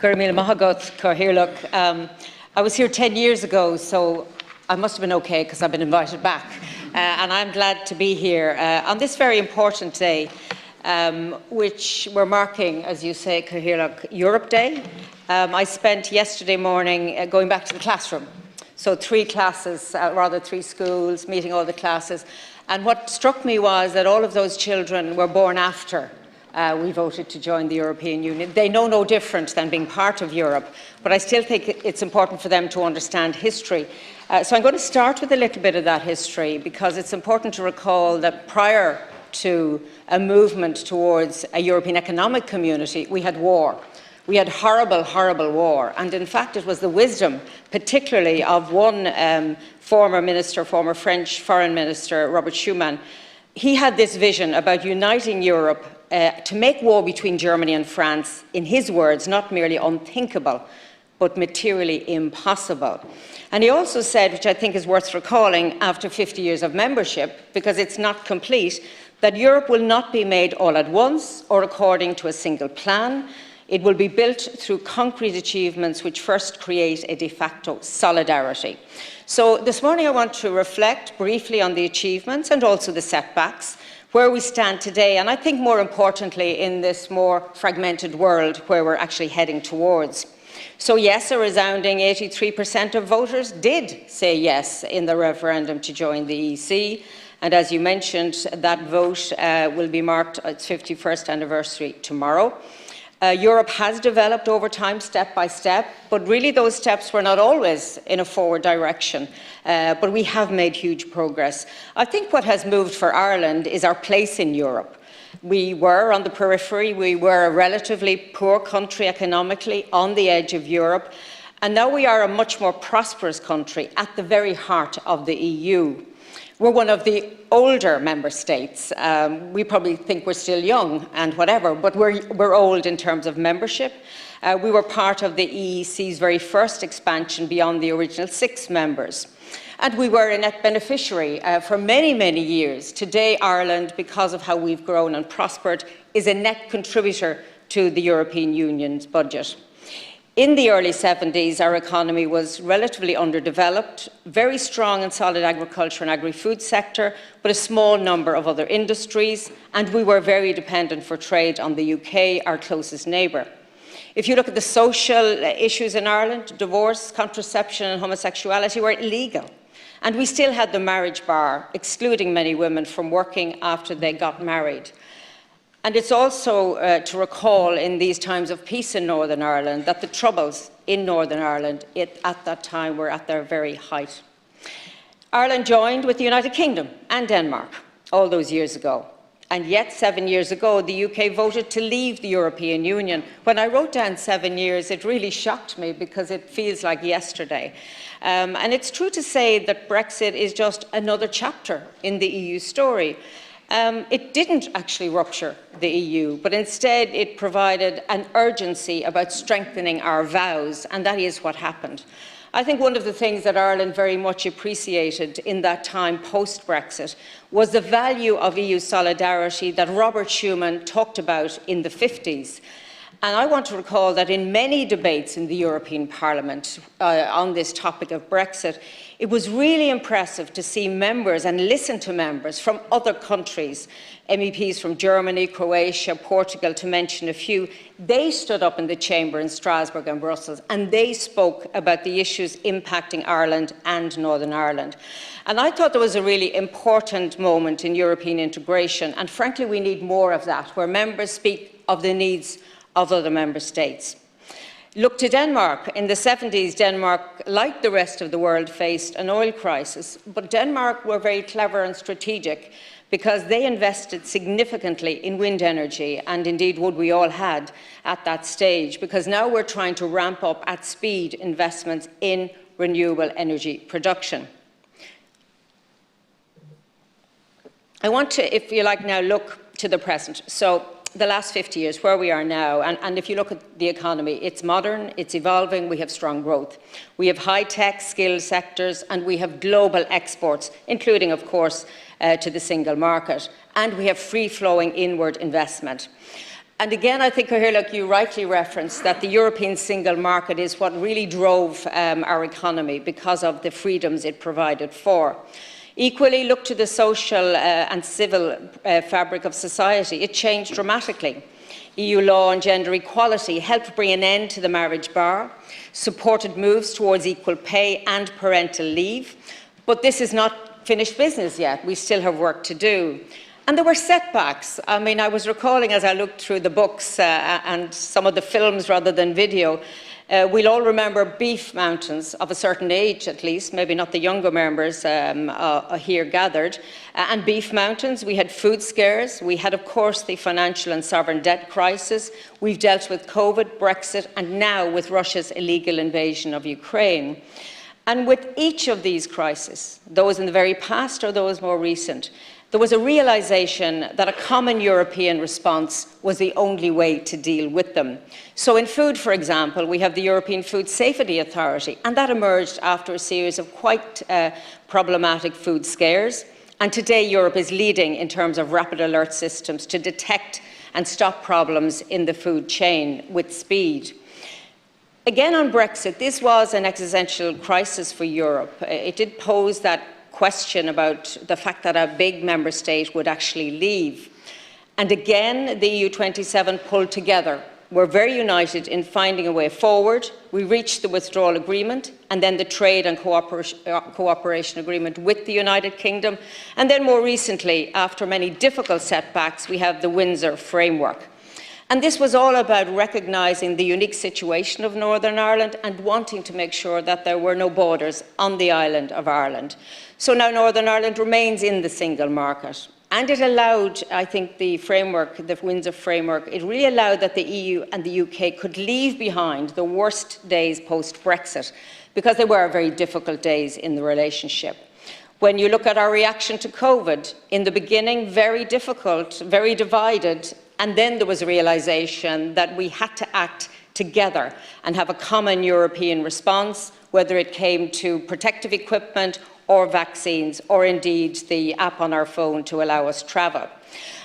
I was here 10 years ago, so I must have been okay because I've been invited back. And I'm glad to be here on this very important day, which we're marking, as you say, Europe Day. I spent yesterday morning going back to the classroom. So 3 classes, rather 3 schools, meeting all the classes. And what struck me was that all of those children were born after we voted to join the European Union. They know no different than being part of Europe, but I still think it's important for them to understand history. So I'm going to start with a little bit of that history, because it's important to recall that prior to a movement towards a European Economic Community, we had war. We had horrible, horrible war. And in fact, it was the wisdom, particularly of one former French Foreign Minister, Robert Schuman. He had this vision about uniting Europe to make war between Germany and France, in his words, not merely unthinkable, but materially impossible. And he also said, which I think is worth recalling after 50 years of membership, because it's not complete, that Europe will not be made all at once or according to a single plan. It will be built through concrete achievements which first create a de facto solidarity. So this morning I want to reflect briefly on the achievements and also the setbacks, where we stand today, and I think more importantly in this more fragmented world where we're actually heading towards. So yes, a resounding 83% of voters did say yes in the referendum to join the EC, and as you mentioned, that vote will be marked its 51st anniversary tomorrow. Europe has developed over time, step by step, but really those steps were not always in a forward direction, but we have made huge progress. I think what has moved for Ireland is our place in Europe. We were on the periphery, we were a relatively poor country economically, on the edge of Europe, and now we are a much more prosperous country at the very heart of the EU. We're one of the older member states. We probably think we're still young and whatever, but we're old in terms of membership. We were part of the EEC's very first expansion beyond the original 6 members. And we were a net beneficiary for many, many years. Today, Ireland, because of how we've grown and prospered, is a net contributor to the European Union's budget. In the early 70s, our economy was relatively underdeveloped, very strong and solid agriculture and agri-food sector, but a small number of other industries, and we were very dependent for trade on the UK, our closest neighbour. If you look at the social issues in Ireland, divorce, contraception and homosexuality were illegal. And we still had the marriage bar, excluding many women from working after they got married. And it's also to recall in these times of peace in Northern Ireland that the troubles in Northern Ireland at that time were at their very height. Ireland joined with the United Kingdom and Denmark all those years ago. And yet 7 years ago, the UK voted to leave the European Union. When I wrote down 7 years, it really shocked me because it feels like yesterday. And it's true to say that Brexit is just another chapter in the EU story. It didn't actually rupture the EU, but instead it provided an urgency about strengthening our vows, and that is what happened. I think one of the things that Ireland very much appreciated in that time post-Brexit was the value of EU solidarity that Robert Schuman talked about in the 50s. And I want to recall that in many debates in the European Parliament on this topic of Brexit, it was really impressive to see members and listen to members from other countries, MEPs from Germany, Croatia, Portugal, to mention a few. They stood up in the chamber in Strasbourg and Brussels, and they spoke about the issues impacting Ireland and Northern Ireland. And I thought there was a really important moment in European integration, and frankly we need more of that, where members speak of the needs of other member states. Look to Denmark. In the 70s, Denmark, like the rest of the world, faced an oil crisis, but Denmark were very clever and strategic because they invested significantly in wind energy, and indeed would we all had at that stage, because now we're trying to ramp up at speed investments in renewable energy production. I want to, if you like, now look to the present. So the last 50 years, where we are now, and if you look at the economy, it's modern, it's evolving, we have strong growth. We have high-tech, skilled sectors, and we have global exports, including, of course, to the single market. And we have free-flowing inward investment. And again, I think, Oireachtas, you rightly referenced that the European single market is what really drove our economy because of the freedoms it provided for. Equally, look to the social and civil fabric of society. It changed dramatically. EU law on gender equality helped bring an end to the marriage bar, supported moves towards equal pay and parental leave. But this is not finished business yet. We still have work to do. And there were setbacks. I mean, I was recalling as I looked through the books and some of the films rather than video, we'll all remember beef mountains of a certain age, at least, maybe not the younger members here gathered. And beef mountains, we had food scares. We had, of course, the financial and sovereign debt crisis. We've dealt with COVID, Brexit, and now with Russia's illegal invasion of Ukraine. And with each of these crises, those in the very past or those more recent, there was a realization that a common European response was the only way to deal with them. So in food, for example, we have the European Food Safety Authority, and that emerged after a series of quite problematic food scares. And today Europe is leading in terms of rapid alert systems to detect and stop problems in the food chain with speed. Again, on Brexit, this was an existential crisis for Europe. It did pose that question about the fact that a big member state would actually leave. And again, the EU27 pulled together. We're very united in finding a way forward. We reached the withdrawal agreement and then the trade and cooperation agreement with the United Kingdom. And then more recently, after many difficult setbacks, we have the Windsor Framework. And this was all about recognising the unique situation of Northern Ireland and wanting to make sure that there were no borders on the island of Ireland. So now Northern Ireland remains in the single market. And it allowed, I think, the framework, the Windsor Framework, it really allowed that the EU and the UK could leave behind the worst days post-Brexit, because they were very difficult days in the relationship. When you look at our reaction to COVID, in the beginning, very difficult, very divided, and then there was a realization that we had to act together and have a common European response, whether it came to protective equipment or vaccines, or indeed the app on our phone to allow us travel.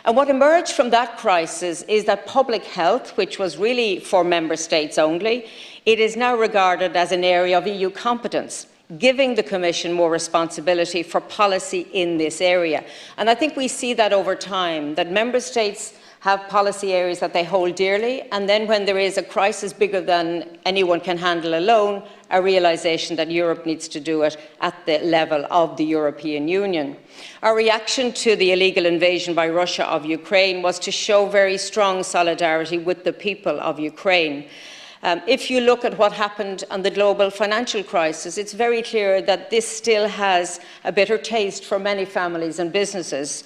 And what emerged from that crisis is that public health, which was really for member states only, it is now regarded as an area of EU competence, giving the Commission more responsibility for policy in this area. And I think we see that over time, that member states have policy areas that they hold dearly, and then when there is a crisis bigger than anyone can handle alone, a realization that Europe needs to do it at the level of the European Union. Our reaction to the illegal invasion by Russia of Ukraine was to show very strong solidarity with the people of Ukraine. If you look at what happened on the global financial crisis, it's very clear that this still has a bitter taste for many families and businesses,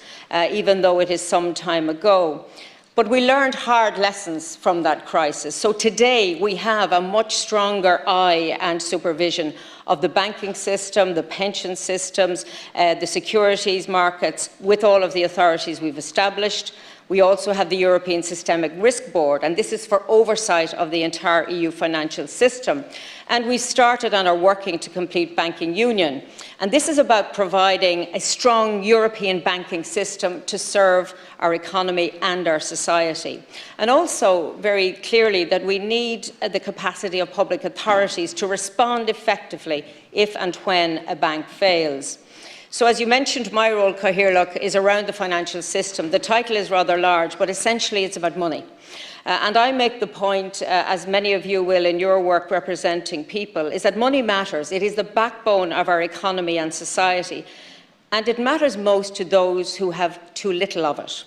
even though it is some time ago. But we learned hard lessons from that crisis. So today we have a much stronger eye and supervision of the banking system, the pension systems, the securities markets, with all of the authorities we've established. We also have the European Systemic Risk Board, and this is for oversight of the entire EU financial system. And we started and are working to complete banking union. And this is about providing a strong European banking system to serve our economy and our society. And also, very clearly, that we need the capacity of public authorities to respond effectively if and when a bank fails. So as you mentioned, my role, Cathaoirleach, is around the financial system. The title is rather large, but essentially it's about money. And I make the point, as many of you will in your work representing people, is that money matters. It is the backbone of our economy and society. And it matters most to those who have too little of it.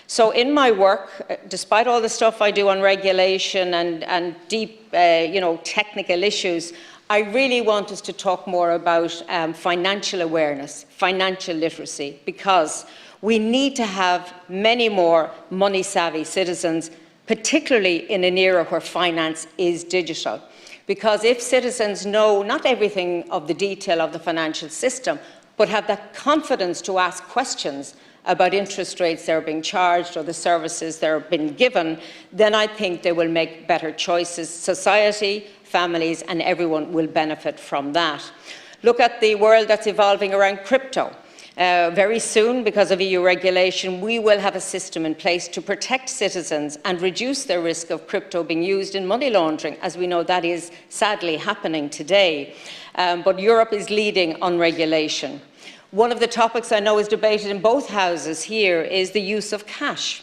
So in my work, despite all the stuff I do on regulation and deep, technical issues, I really want us to talk more about financial awareness, financial literacy, because we need to have many more money-savvy citizens, particularly in an era where finance is digital. Because if citizens know not everything of the detail of the financial system, but have that confidence to ask questions about interest rates they're being charged or the services they're being given, then I think they will make better choices. Society, families, and everyone will benefit from that. Look at the world that's evolving around crypto. Very soon, because of EU regulation, we will have a system in place to protect citizens and reduce their risk of crypto being used in money laundering, as we know that is sadly happening today. But Europe is leading on regulation. One of the topics I know is debated in both houses here is the use of cash.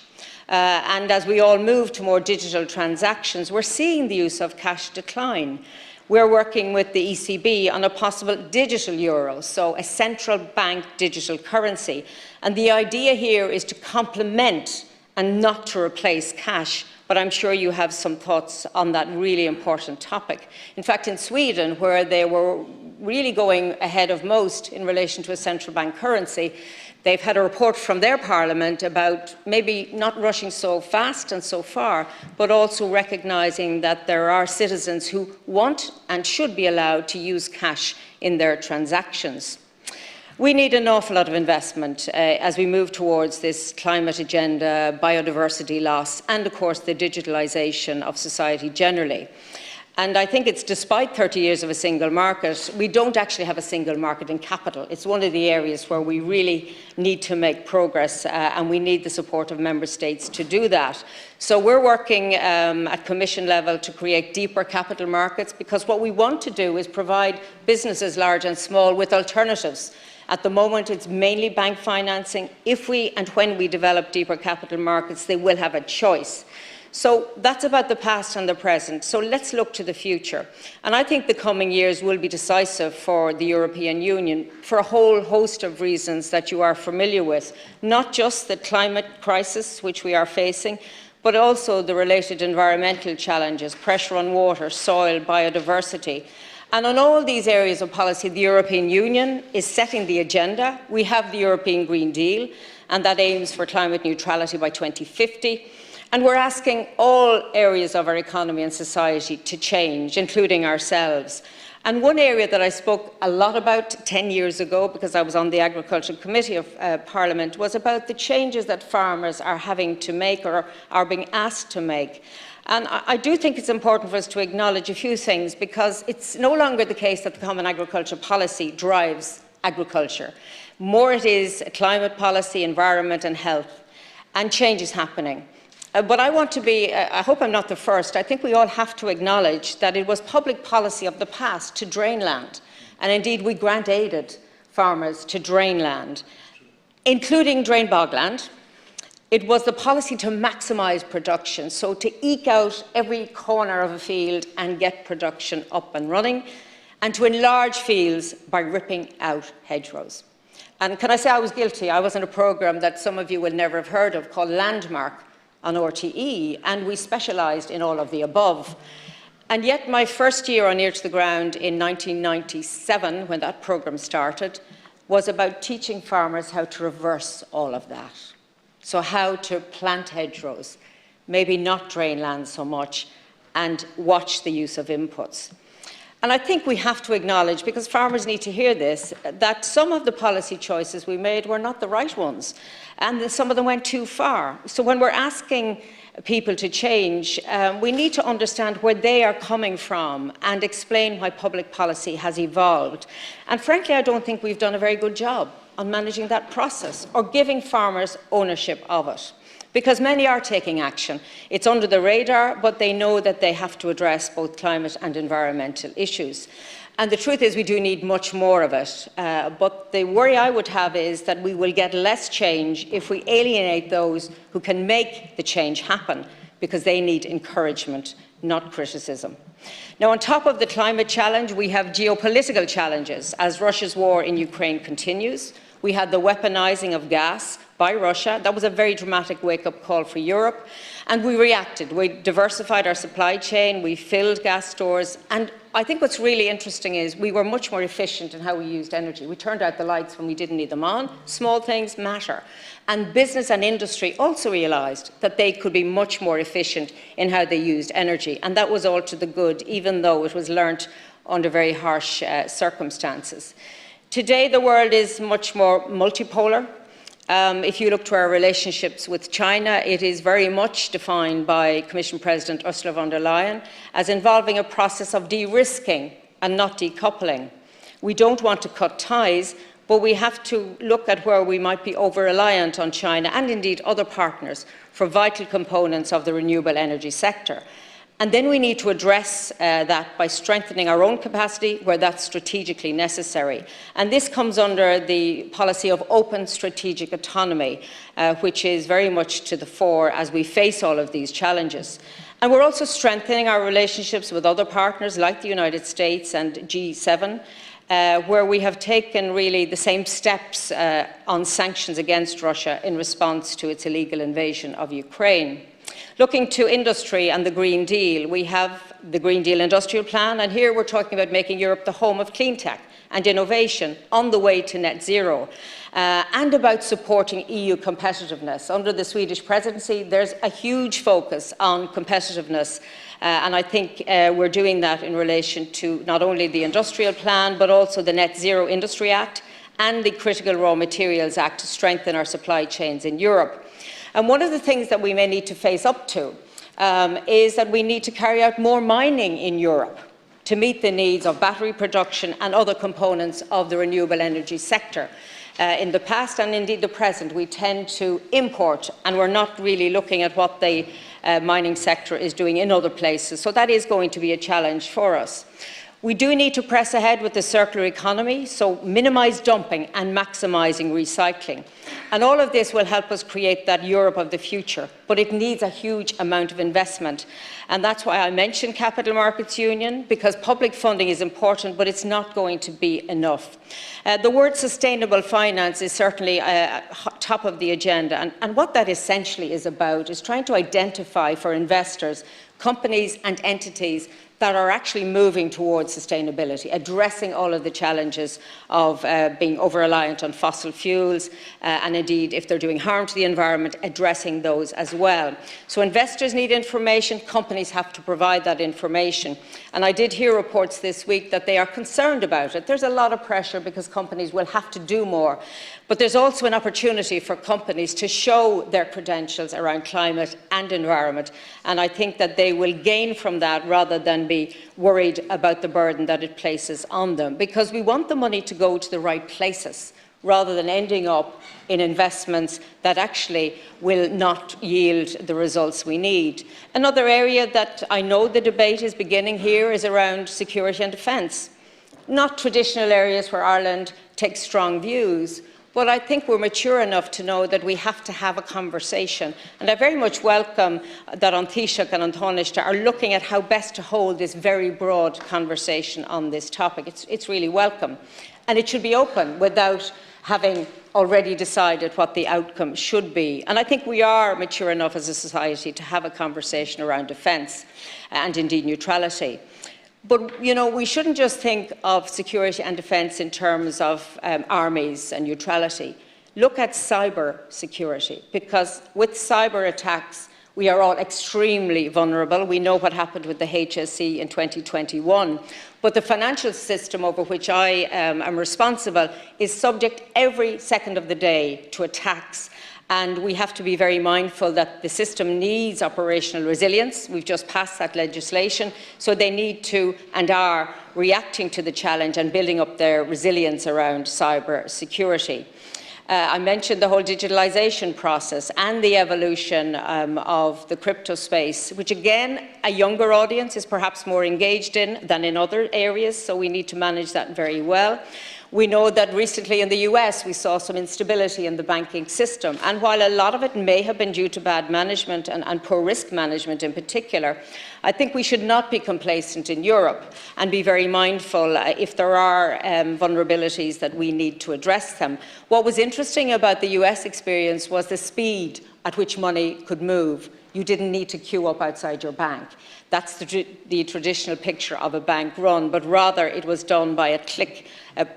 And as we all move to more digital transactions, we're seeing the use of cash decline. We're working with the ECB on a possible digital euro, so a central bank digital currency. And the idea here is to complement and not to replace cash. But I'm sure you have some thoughts on that really important topic. In fact, in Sweden, where they were really going ahead of most in relation to a central bank currency, they've had a report from their parliament about maybe not rushing so fast and so far, but also recognising that there are citizens who want and should be allowed to use cash in their transactions. We need an awful lot of investment as we move towards this climate agenda, biodiversity loss, and of course the digitalisation of society generally. And I think it's despite 30 years of a single market, we don't actually have a single market in capital. It's one of the areas where we really need to make progress and we need the support of member states to do that. So we're working at Commission level to create deeper capital markets, because what we want to do is provide businesses large and small with alternatives. At the moment, it's mainly bank financing. If we and when we develop deeper capital markets, they will have a choice. So that's about the past and the present. So let's look to the future. And I think the coming years will be decisive for the European Union for a whole host of reasons that you are familiar with. Not just the climate crisis which we are facing, but also the related environmental challenges, pressure on water, soil, biodiversity. And on all these areas of policy, the European Union is setting the agenda. We have the European Green Deal, and that aims for climate neutrality by 2050. And we're asking all areas of our economy and society to change, including ourselves. And one area that I spoke a lot about 10 years ago, because I was on the Agriculture Committee of Parliament, was about the changes that farmers are having to make or are being asked to make. And I do think it's important for us to acknowledge a few things, because it's no longer the case that the Common Agricultural Policy drives agriculture. More it is climate policy, environment and health, and change is happening. But I want to be, I hope I'm not the first, I think we all have to acknowledge that it was public policy of the past to drain land. And indeed, we grant-aided farmers to drain land, including drain bogland. It was the policy to maximise production, so to eke out every corner of a field and get production up and running, and to enlarge fields by ripping out hedgerows. And can I say I was guilty? I was in a programme that some of you will never have heard of called Landmark on RTE, and we specialised in all of the above. And yet my first year on Ear to the Ground in 1997, when that programme started, was about teaching farmers how to reverse all of that. So how to plant hedgerows, maybe not drain land so much, and watch the use of inputs. And I think we have to acknowledge, because farmers need to hear this, that some of the policy choices we made were not the right ones, and some of them went too far. So when we're asking people to change, we need to understand where they are coming from and explain why public policy has evolved. And frankly, I don't think we've done a very good job on managing that process or giving farmers ownership of it, because many are taking action. It's under the radar, but they know that they have to address both climate and environmental issues. And the truth is we do need much more of it. But the worry I would have is that we will get less change if we alienate those who can make the change happen, because they need encouragement, not criticism. Now, on top of the climate challenge, we have geopolitical challenges as Russia's war in Ukraine continues. We had the weaponizing of gas by Russia. That was a very dramatic wake-up call for Europe. And we reacted. We diversified our supply chain, we filled gas stores, and I think what's really interesting is we were much more efficient in how we used energy. We turned out the lights when we didn't need them on. Small things matter. And business and industry also realised that they could be much more efficient in how they used energy. And that was all to the good, even though it was learnt under very harsh circumstances. Today, the world is much more multipolar. If you look to our relationships with China, it is very much defined by Commission President Ursula von der Leyen as involving a process of de-risking and not decoupling. We don't want to cut ties, but we have to look at where we might be over-reliant on China and indeed other partners for vital components of the renewable energy sector. And then we need to address that by strengthening our own capacity where that's strategically necessary. And this comes under the policy of open strategic autonomy, which is very much to the fore as we face all of these challenges. And we're also strengthening our relationships with other partners like the United States and G7, where we have taken really the same steps on sanctions against Russia in response to its illegal invasion of Ukraine. Looking to industry and the Green Deal, we have the Green Deal Industrial Plan, and here we're talking about making Europe the home of clean tech and innovation on the way to net zero, and about supporting EU competitiveness. Under the Swedish presidency, there's a huge focus on competitiveness, and I think we're doing that in relation to not only the Industrial Plan, but also the Net Zero Industry Act and the Critical Raw Materials Act to strengthen our supply chains in Europe. And one of the things that we may need to face up to is that we need to carry out more mining in Europe to meet the needs of battery production and other components of the renewable energy sector. In the past and indeed the present, we tend to import, and we're not really looking at what the mining sector is doing in other places. So that is going to be a challenge for us. We do need to press ahead with the circular economy, so minimise dumping and maximising recycling. And all of this will help us create that Europe of the future, but it needs a huge amount of investment. And that's why I mentioned Capital Markets Union, because public funding is important, but it's not going to be enough. The word sustainable finance is certainly top of the agenda, and what that essentially is about is trying to identify for investors, companies and entities that are actually moving towards sustainability, addressing all of the challenges of being over-reliant on fossil fuels, and indeed, if they're doing harm to the environment, addressing those as well. So investors need information, companies have to provide that information. And I did hear reports this week that they are concerned about it. There's a lot of pressure because companies will have to do more. But there's also an opportunity for companies to show their credentials around climate and environment. And I think that they will gain from that rather than be worried about the burden that it places on them. Because we want the money to go to the right places rather than ending up in investments that actually will not yield the results we need. Another area that I know the debate is beginning here is around security and defence. Not traditional areas where Ireland takes strong views, but I think we're mature enough to know that we have to have a conversation. And I very much welcome that An Taoiseach and An Tánaiste are looking at how best to hold this very broad conversation on this topic. It's really welcome. And it should be open without having already decided what the outcome should be. And I think we are mature enough as a society to have a conversation around defence and indeed neutrality. But, you know, we shouldn't just think of security and defence in terms of armies and neutrality. Look at cyber security, because with cyber attacks, we are all extremely vulnerable. We know what happened with the HSE in 2021. But the financial system over which I am responsible is subject every second of the day to attacks. And we have to be very mindful that the system needs operational resilience. We've just passed that legislation, so they need to and are reacting to the challenge and building up their resilience around cyber security. I mentioned the whole digitalisation process and the evolution of the crypto space, which again, a younger audience is perhaps more engaged in than in other areas, so we need to manage that very well. We know that recently in the US we saw some instability in the banking system, and while a lot of it may have been due to bad management and poor risk management in particular, I think we should not be complacent in Europe and be very mindful if there are vulnerabilities that we need to address them. What was interesting about the US experience was the speed at which money could move. You didn't need to queue up outside your bank. That's the traditional picture of a bank run, but rather it was done by a click,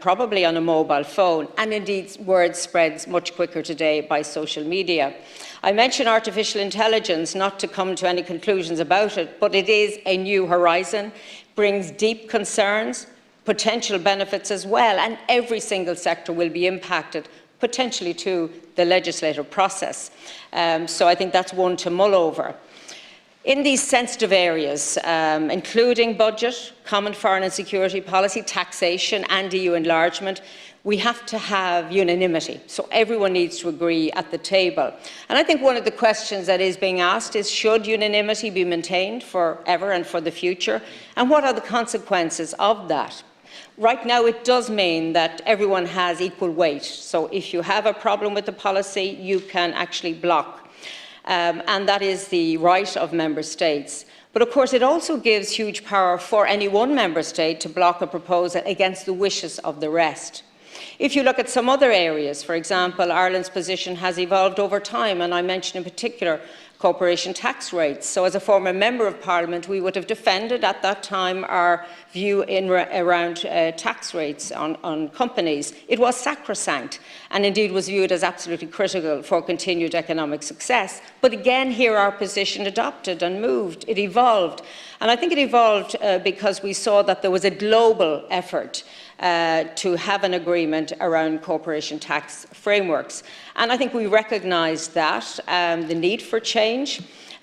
probably on a mobile phone, and indeed word spreads much quicker today by social media. I mention artificial intelligence not to come to any conclusions about it, but it is a new horizon, brings deep concerns, potential benefits as well, and every single sector will be impacted, potentially to the legislative process. So I think that's one to mull over. In these sensitive areas, including budget, common foreign and security policy, taxation and EU enlargement, we have to have unanimity. So everyone needs to agree at the table. And I think one of the questions that is being asked is, should unanimity be maintained forever and for the future? And what are the consequences of that? Right now, it does mean that everyone has equal weight. So if you have a problem with the policy, you can actually block. And that is the right of member states. But of course, it also gives huge power for any one member state to block a proposal against the wishes of the rest. If you look at some other areas, for example, Ireland's position has evolved over time, and I mention in particular corporation tax rates. So as a former Member of Parliament, we would have defended at that time our view around tax rates on companies. It was sacrosanct and indeed was viewed as absolutely critical for continued economic success. But again, here our position adopted and moved. It evolved. And I think it evolved because we saw that there was a global effort to have an agreement around corporation tax frameworks. And I think we recognised that, the need for change,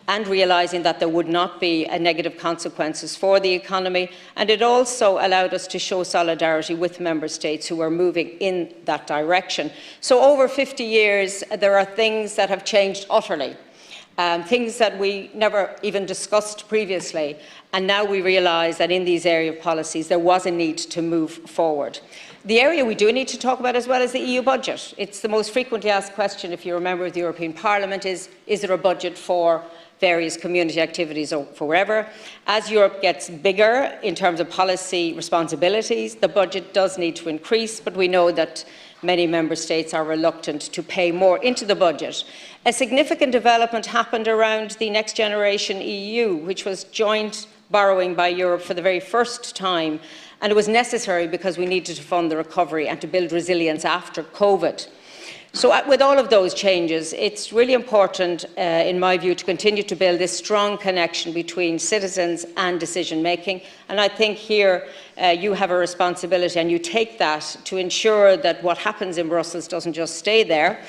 and realising that there would not be negative consequences for the economy. And it also allowed us to show solidarity with member states who were moving in that direction. So over 50 years, there are things that have changed utterly. Things that we never even discussed previously, and now we realise that in these area of policies there was a need to move forward. The area we do need to talk about as well is the EU budget. It's the most frequently asked question, if you're a member of the European Parliament, is there a budget for various community activities or for wherever? As Europe gets bigger in terms of policy responsibilities, the budget does need to increase, but we know that many member states are reluctant to pay more into the budget. A significant development happened around the Next Generation EU, which was joint borrowing by Europe for the very first time, and it was necessary because we needed to fund the recovery and to build resilience after COVID. So with all of those changes, it's really important, in my view, to continue to build this strong connection between citizens and decision-making. And I think here you have a responsibility, and you take that to ensure that what happens in Brussels doesn't just stay there.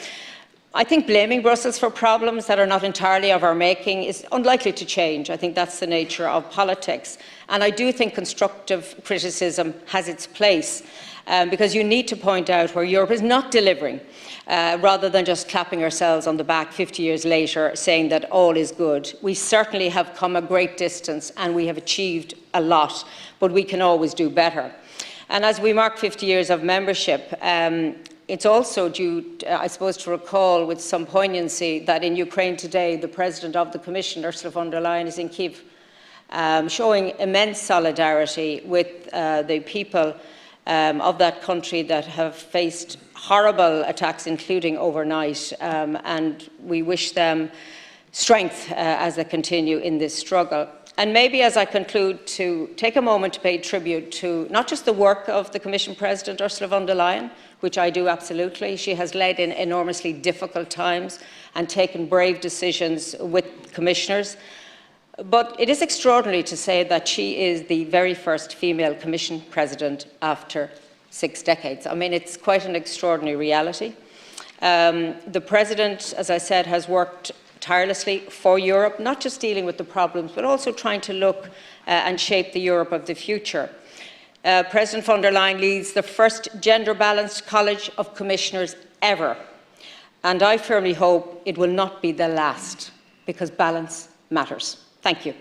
I think blaming Brussels for problems that are not entirely of our making is unlikely to change. I think that's the nature of politics. And I do think constructive criticism has its place, because you need to point out where Europe is not delivering, rather than just clapping ourselves on the back 50 years later saying that all is good. We certainly have come a great distance and we have achieved a lot, but we can always do better. And as we mark 50 years of membership, it's also due, I suppose, to recall with some poignancy that in Ukraine today, the President of the Commission, Ursula von der Leyen, is in Kyiv, showing immense solidarity with the people of that country that have faced horrible attacks, including overnight, and we wish them strength as they continue in this struggle. And maybe as I conclude, to take a moment to pay tribute to not just the work of the Commission President Ursula von der Leyen, which I do absolutely. She has led in enormously difficult times and taken brave decisions with commissioners. But it is extraordinary to say that she is the very first female Commission President after 6 decades. I mean, it's quite an extraordinary reality. The President, as I said, has worked tirelessly for Europe, not just dealing with the problems, but also trying to look and shape the Europe of the future. President von der Leyen leads the first gender-balanced College of Commissioners ever, and I firmly hope it will not be the last, because balance matters. Thank you.